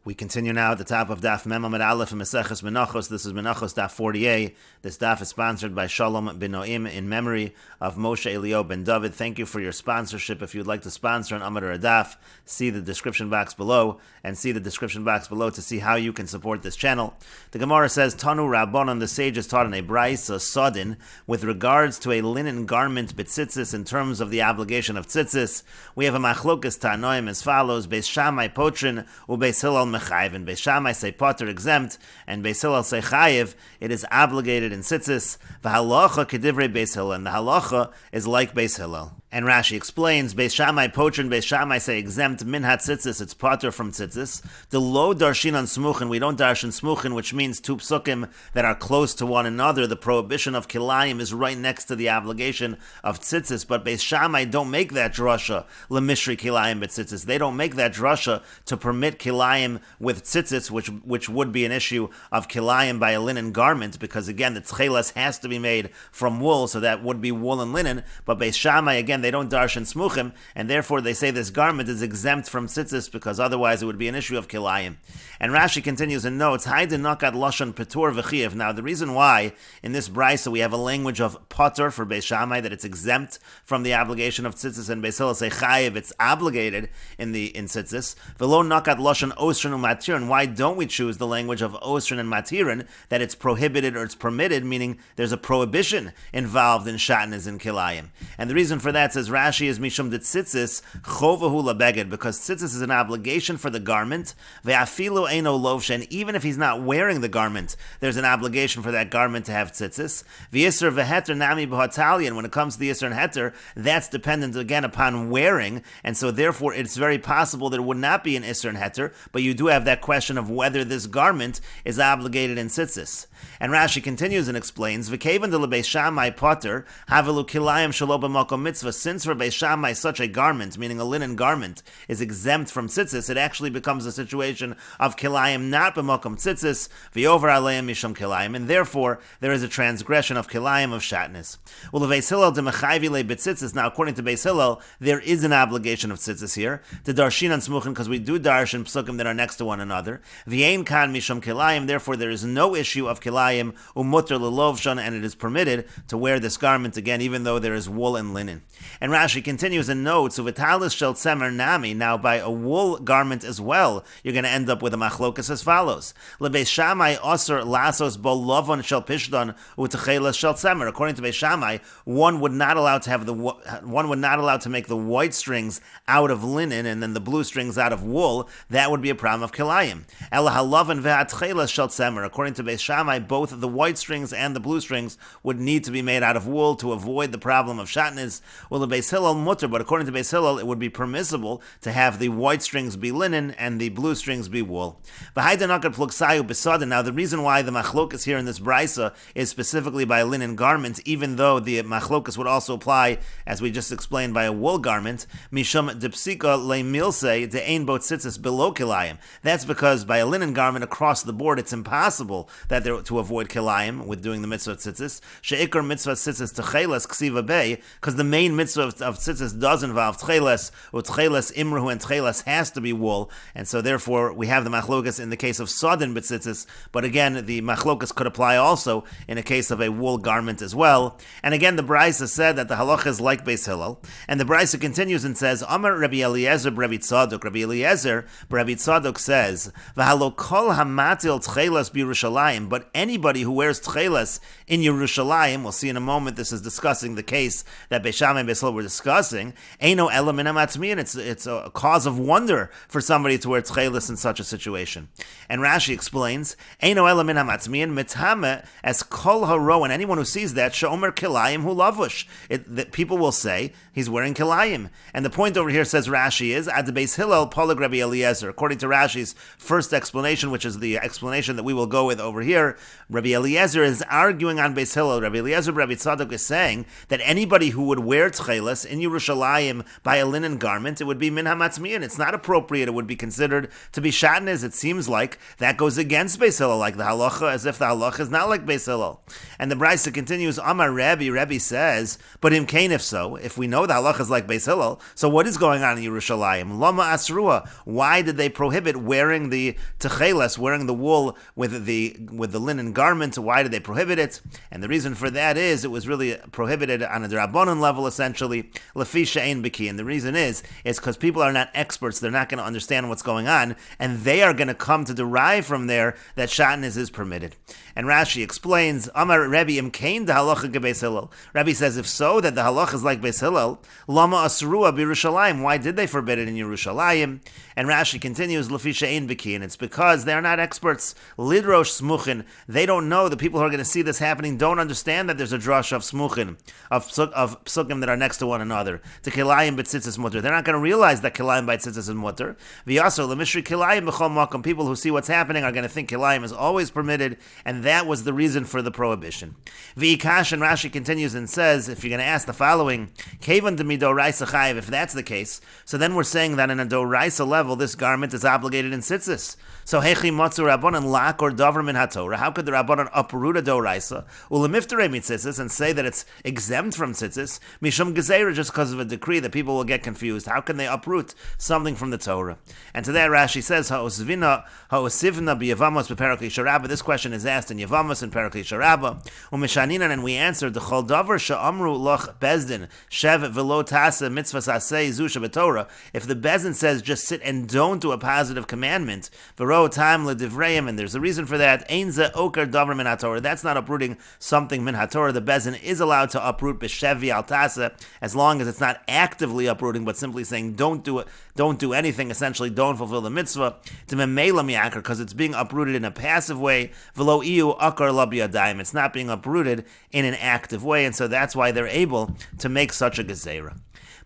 We continue now at the top of Daf Mem Aleph and Meseches Menachos. This is Menachos Daf 40a. This Daf is sponsored by Shalom ben Noim in memory of Moshe Elio ben David. Thank you for your sponsorship. If you'd like to sponsor an Amud or a Daf, see the description box below to see how you can support this channel. The Gemara says, Tanu Rabbanon, the sages taught in a Braisa Sodin with regards to a linen garment betzitzis in terms of the obligation of tzitzis. We have a machlokas Tanoim as follows: Beis Shammai potrin uBeis Hillel mechayiv. And Beis Shammai say potter exempt, and Beis Hillel say chayiv. It is obligated in tzitzis. V'halacha kedivrei Beis Hillel, and the halacha is like Beis Hillel. And Rashi explains, Beis Shammai potrin, Beis Shammai say exempt min hatzitzis, it's potter from tzitzis. The lo darshin on smuchin, we don't darshin smuchin, which means two psukim that are close to one another. The prohibition of kilayim is right next to the obligation of tzitzis, but Beis Shammai don't make that drasha lemishri kilayim betzitzis. They don't make that drasha to permit kilayim with tzitzis, which would be an issue of kilayim by a linen garment, because again the tchelas has to be made from wool, so that would be wool and linen. But Beis Shammai, again, they don't darshan smuchim, and therefore they say this garment is exempt from tzitzis, because otherwise it would be an issue of kilayim. And Rashi continues and notes, Haide nakat lashon petur v'chiyav. Now the reason why in this brisa we have a language of potter for Beis Shammai, that it's exempt from the obligation of tzitzis, and Beis Hillel say chayiv, it's obligated in tzitzis. V'lo nakat lashon osrin u'matirin. Why don't we choose the language of osrin and matirin, that it's prohibited or it's permitted, meaning there's a prohibition involved in shatnez and kilayim? And the reason for that, says Rashi, is mishum de tzitzis chovahu labeged, because tzitzis is an obligation for the garment. Ve'afilu eino lovshe, and even if he's not wearing the garment, there's an obligation for that garment to have tzitzis. V'yisr v'heter nami b'hatali, and when it comes to the yisr and heter, that's dependent again upon wearing, and so therefore it's very possible that it would not be an isr and heter, but you do have that question of whether this garment is obligated in tzitzis. And Rashi continues and explains, V'kevan de leBeis Shammai potter havelu kilayim shelo b'makom mitzvah. Since for Beis Shammai such a garment, meaning a linen garment, is exempt from tzitzis, it actually becomes a situation of kilayim not b'makom tzitzis, v'yover aleim mishum kilayim, and therefore there is a transgression of kilayim of shatnez. Well, Beis Hillel de mechayvi le b'tzitzis. Now, according to Beis Hillel, there is an obligation of tzitzis here to darshin and smuchin, because we do darshin psukim that are next to one another. V'yein kan mishum kilayim. Therefore, there is no issue of kilayim umutter lelovshan, and it is permitted to wear this garment again, even though there is wool and linen. And Rashi continues and notes, Uvitalis shel tzemer nami. Now, by a wool garment as well, you're going to end up with a machlokas as follows: LeBeis Shammai osir lasos bo lovon shel pishdon utechelas shel tzemer. According to Beis Shammai, one would not allow to make the white strings out of linen and then the blue strings out of wool. That would be a problem of kilayim. El halavon ve'atchelas shel tzemer. According to Beis Shammai, both the white strings and the blue strings would need to be made out of wool to avoid the problem of shatnez. Well, the Beis Hillel mutter, but according to Beis Hillel, it would be permissible to have the white strings be linen and the blue strings be wool. Now, the reason why the machlokas here in this brisa is specifically by a linen garment, even though the machlokas would also apply, as we just explained, by a wool garment, mishum dipsika le'milse de'ein bo tzitzis below kilayim. That's because by a linen garment across the board, it's impossible that to avoid kilayim with doing the mitzvah of tzitzis. She'ikar mitzvah tzitzis techeles ksiva bay, because the main mitzvah of tzitzis does involve tcheles, or tcheles imruhu, and tcheles has to be wool, and so therefore we have the machlokas in the case of sodin betzitzis, but again the machlokas could apply also in a case of a wool garment as well. And again the Brisa said that the halacha is like Beis Hillel, and the Brisa continues and says, Amar Rabbi Eliezer b'Rabbi Tzadok. Rabbi Eliezer b'Rabbi Tzadok says, V'halo kol hamatil tcheles b'Yerushalayim, but anybody who wears tcheles in Yerushalayim, we'll see in a moment, this is discussing the case that Beis Shammai and Beis Hillel were discussing, Eino element amatzmian, it's a cause of wonder for somebody to wear tcheles in such a situation. And Rashi explains, Eino element amatzmian mitame as kol haro, and anyone who sees that, she'omer kilayim hu lavush, that people will say he's wearing kilayim. And the point over here, says Rashi, is ad Beis Hillel polig Rabbi Eliezer. According to Rashi's first explanation, which is the explanation that we will go with over here, Rabbi Eliezer is arguing on Beis Hillel. Rabbi Eliezer, Rabbi Tzadok is saying that anybody who would wear tcheles tcheles in Yerushalayim by a linen garment, it would be min hamatzmiyan. It's not appropriate. It would be considered to be shatnez. It seems like that goes against Beis Hillel, like the halacha, as if the halacha is not like Beis Hillel. And the Brisa continues, Amar Rebbe says, but imkain, if so, if we know the halacha is like Beis Hillel, so what is going on in Yerushalayim? Lama asrua. Why did they prohibit wearing the tcheles, wearing the wool with the linen garment? Why did they prohibit it? And the reason for that is it was really prohibited on a drabanan level, essentially, lefi she'ein biki. And the reason is because people are not experts. They're not going to understand what's going on, and they are going to come to derive from there that shatnez is permitted. And Rashi explains, Amar Rebbe imkain the halacha ge Beis Hillel. Rebbe says, if so, that the halacha is like Beis Hillel, lama asrua b'Yerushalayim. Why did they forbid it in Yerushalayim? And Rashi continues, lefi she'ein biki, and it's because they're not experts. Lidrosh smuchin. They don't know. The people who are going to see this happening don't understand that there's a drush of smuchin, of psukim that are next to one another. To kilayim b'tzitzis mutter. They're not going to realize that kilayim b'tzitzis is mutter. V'yaso l'mishri kilayim b'chol makom. People who see what's happening are going to think kilayim is always permitted, and that was the reason for the prohibition. V'ikash, and Rashi continues and says, if you're going to ask the following, kevan d'midoraisa chayiv, if that's the case, so then we're saying that in a doraisa level, this garment is obligated in tzitzis. So hechi matzu rabbanan lak or davar min haTorah. How could the rabbanan uproot a doraisa ulemifterei mitzitzis and say that it's exempt from tzitzis mishum gezeira, just because of a decree that people will get confused? How can they uproot something from the Torah? And to that Rashi says ha'osivna b'yavamos b'perak Yisharabba. This question is asked in Yavamos and Perak Yisharabba. Umishaninan, and we answered the chol davar she'amru loch bezdin shev velo tasa mitzvah sasei zusha b'Torah. If the bezdin says just sit and don't do a positive commandment, v'ro tam ledivreim, and there's a reason for that. Ein ze oker davar min haTorah. That's not uprooting something min haTorah. The bezdin is allowed to uproot b'shevi al tasa as long as it's not actively uprooting, but simply saying don't do it, don't do anything. Essentially, don't fulfill the mitzvah. To memela miakar, because it's being uprooted in a passive way. V'lo iu akar la biyadayim. It's not being uprooted in an active way, and so that's why they're able to make such a gezerah.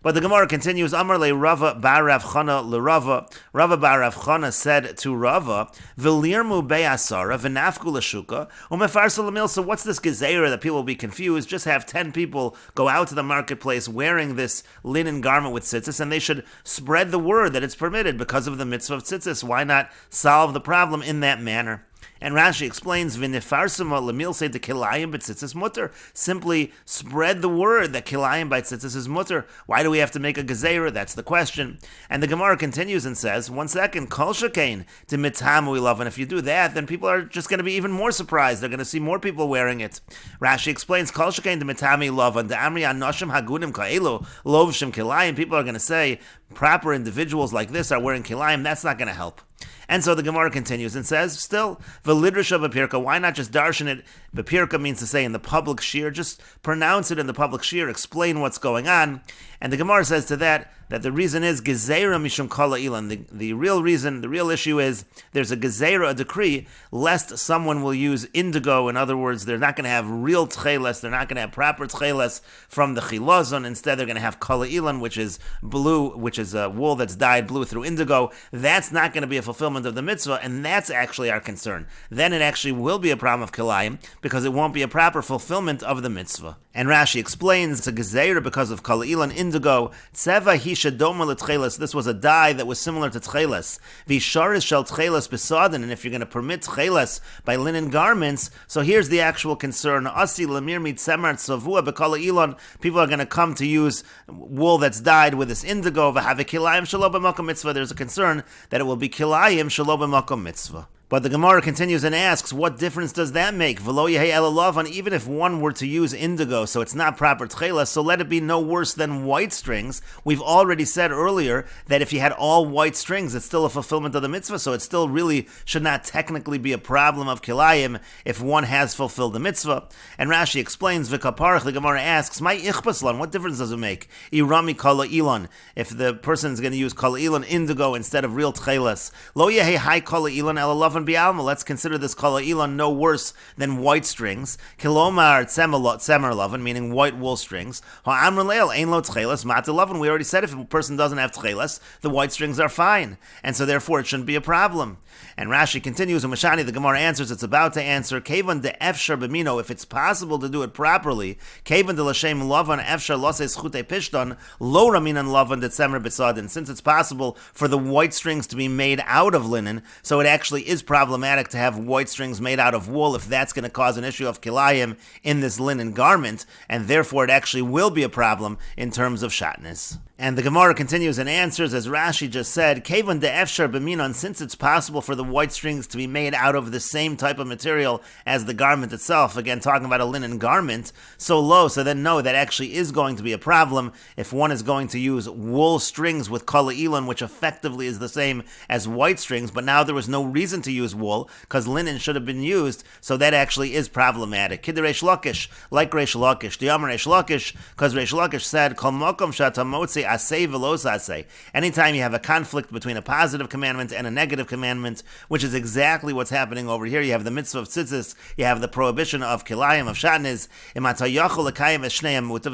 But the Gemara continues, Amar le Rava bar Rav Chana le Rava. Rava bar Rav Chana said to Rava, V'lirmu be'asara v'nafku l'shuka u'mefarsa l'mil. So what's this gezerah that people will be confused? Just have 10 people go out to the marketplace wearing this linen garment with tzitzis, and they should spread the word that it's permitted because of the mitzvah of tzitzis. Why not solve the problem in that manner? And Rashi explains, "V'nefarsima lemil say the kilayim b'tzitzis mutter." Simply spread the word that kilayim b'tzitzis is mutter. Why do we have to make a gezerah? That's the question. And the Gemara continues and says, one second, kol shekain to mitamu love. And if you do that, then people are just going to be even more surprised. They're going to see more people wearing it. Rashi explains, kol shekain to mitami love and the amri anoshim hagunim kaelu lovshim kilayim. People are going to say proper individuals like this are wearing kilayim. That's not going to help. And so the Gemara continues and says, still, v'lidrish of b'pirka, why not just darshan it? B'pirka means to say in the public shir, just pronounce it in the public shir, explain what's going on. And the Gemara says to that the reason is gezerah mishum kala ilan. The real reason, the real issue is there's a gezerah, a decree, lest someone will use indigo. In other words, they're not going to have real tcheles, they're not going to have proper tcheles from the chilazon. Instead, they're going to have kala ilan, which is blue, which is a wool that's dyed blue through indigo. That's not going to be a fulfillment of the mitzvah, and that's actually our concern. Then it actually will be a problem of kilayim, because it won't be a proper fulfillment of the mitzvah. And Rashi explains it's a gezerah because of kala ilan, indigo. Tzeva hisha doma l'tcheles. This was a dye that was similar to tcheles. V'sharis shel tcheles besadin. And if you're going to permit tcheles by linen garments, so here's the actual concern. Asi lemir mitzemar tzavua b'kala ilan. People are going to come to use wool that's dyed with this indigo. V'have kilayim shelo b'makom mitzvah. There's a concern that it will be kilayim shelo b'makom mitzvah. But the Gemara continues and asks, what difference does that make? V'lo yehei elalav, and even if one were to use indigo, so it's not proper tcheles, so let it be no worse than white strings. We've already said earlier that if you had all white strings, it's still a fulfillment of the mitzvah, so it still really should not technically be a problem of kilayim if one has fulfilled the mitzvah. And Rashi explains, v'kaparach, the Gemara asks, my ichbaslan, what difference does it make? Irami kala ilan, if the person is going to use kala ilan indigo instead of real tcheles. Lo yehei hai kala ilan elalav lavan bi'alma. Let's consider this kala ilan no worse than white strings. Kilomar tzemer lavan, meaning white wool strings. Ha'amr leil ein lo tchelas mata lavan. We already said if a person doesn't have tchelas, the white strings are fine, and so therefore it shouldn't be a problem. And Rashi continues, and Mashani, the Gemara answers, it's about to answer, Kevan de efshar b'mino, if it's possible to do it properly, Kevan de l'shem lavan efshar loses chute pishton, lo raminan lavan de tzemer b'sadin, since it's possible for the white strings to be made out of linen, so it actually is problematic to have white strings made out of wool if that's going to cause an issue of kilayim in this linen garment, and therefore it actually will be a problem in terms of shatnez. And the Gemara continues and answers, as Rashi just said, Kevan de efshar b'minon, since it's possible for the white strings to be made out of the same type of material as the garment itself, again talking about a linen garment, so then no, that actually is going to be a problem if one is going to use wool strings with kala ilan, which effectively is the same as white strings, but now there was no reason to use wool, because linen should have been used, so that actually is problematic. Kid Reish Lakish, like Reish Lakish, the Amar Reish Lakish, because Reish Lakish said, Kol mokom shatamotzi asay velos asay. Anytime you have a conflict between a positive commandment and a negative commandment, which is exactly what's happening over here, you have the mitzvah of tzitzis, you have the prohibition of kilayim, of shatnez,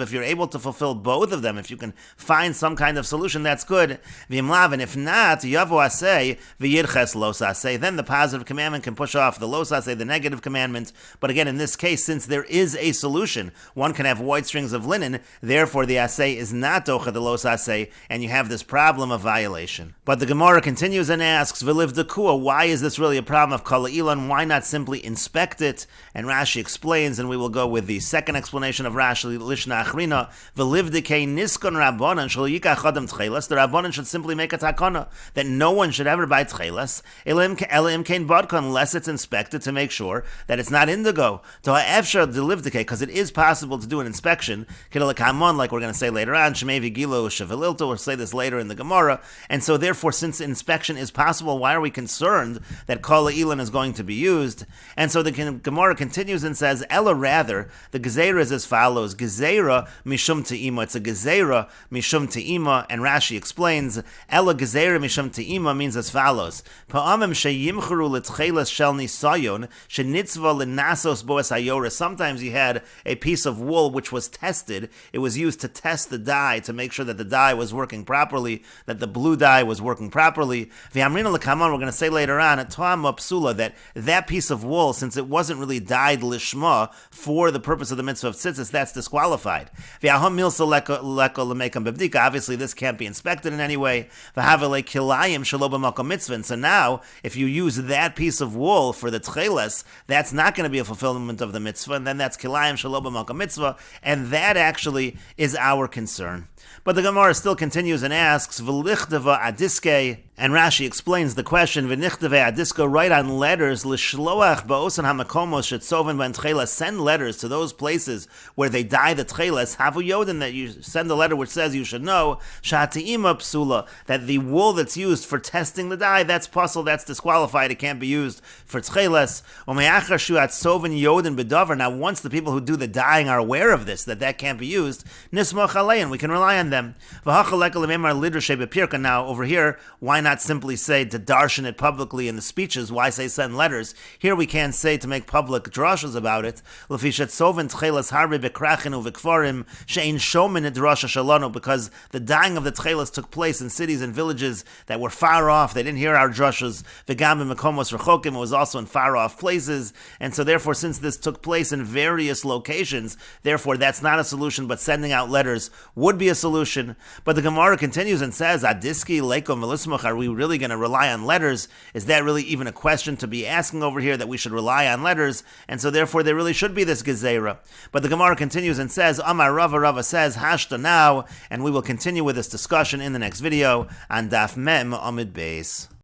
if you're able to fulfill both of them, if you can find some kind of solution, that's good. And if not, yavo asay v'yirches los asay, then the positive commandment can push off the los asay, the negative commandment. But again, in this case, since there is a solution, one can have white strings of linen, therefore the asay is not docha the los asay, and you have this problem of violation. But the Gemara continues and asks, v'liv dekua, why is this really a problem of kala ilan? Why not simply inspect it? And Rashi explains, and we will go with the second explanation of Rashi, lishna achrina, v'liv dekei niskon rabbanan shel yikach adam tchelas, the rabbanan should simply make a takana, that no one should ever buy tchelas, elim kein badka, unless it's inspected to make sure that it's not indigo. To ha'efshar deliv dekei, because it is possible to do an inspection, kidalakamon, like we're going to say later on, shemei v'gilo shevelilto, we'll say this later in the Gemara, and so therefore, since inspection is possible, why are we concerned that kala ilan is going to be used? And so the Gemara continues and says, Ella rather, the gezerah is as follows, gezerah mishum te'ima, it's a gezerah mishum te'ima, and Rashi explains, Ella gezerah mishum te'ima means as follows, pa'amim sheyimchuru l'tchelas shel nisayon, shenitzva l'nasos boas hayora, sometimes you had a piece of wool which was tested, it was used to test the dye, to make sure that the dye was working properly, that the blue dye was working properly. V'amrina l'kamon, we're going to say later on, that piece of wool, since it wasn't really dyed lishma for the purpose of the mitzvah of tzitzis, that's disqualified. Obviously, this can't be inspected in any way. And so now, if you use that piece of wool for the tcheles, that's not going to be a fulfillment of the mitzvah, and then that's kilayim shelo b'makom mitzvah, and that actually is our concern. But the Gemara still continues and asks, V'lichdava adiske, and Rashi explains the question, V'nichdava adiske, write on letters, L'shloach ba'osan hamakomos shetzoven ben tcheles, send letters to those places where they dye the tcheles, havu yoden, that you send a letter which says you should know, Sha'ati'ima psula, that the wool that's used for testing the dye, that's puzzle, that's disqualified, it can't be used for tcheles. U'me'achar shu'at soven yoden bedavar, now once the people who do the dyeing are aware of this, that can't be used, nismoch alein, we can rely on them. Now, over here, why not simply say to darshan it publicly in the speeches? Why say send letters? Here we can't say to make public drashas about it. Because the dying of the tchelas took place in cities and villages that were far off. They didn't hear our drashas. It was also in far off places. And so therefore, since this took place in various locations, therefore that's not a solution, but sending out letters would be a solution. But the Gemara continues and says, Adiski, Leikom, Melismach, are we really going to rely on letters? Is that really even a question to be asking over here, that we should rely on letters? And so therefore there really should be this gezerah. But the Gemara continues and says, Amar Rava says, Hashta now, and we will continue with this discussion in the next video on Daf Mem Amid Beis.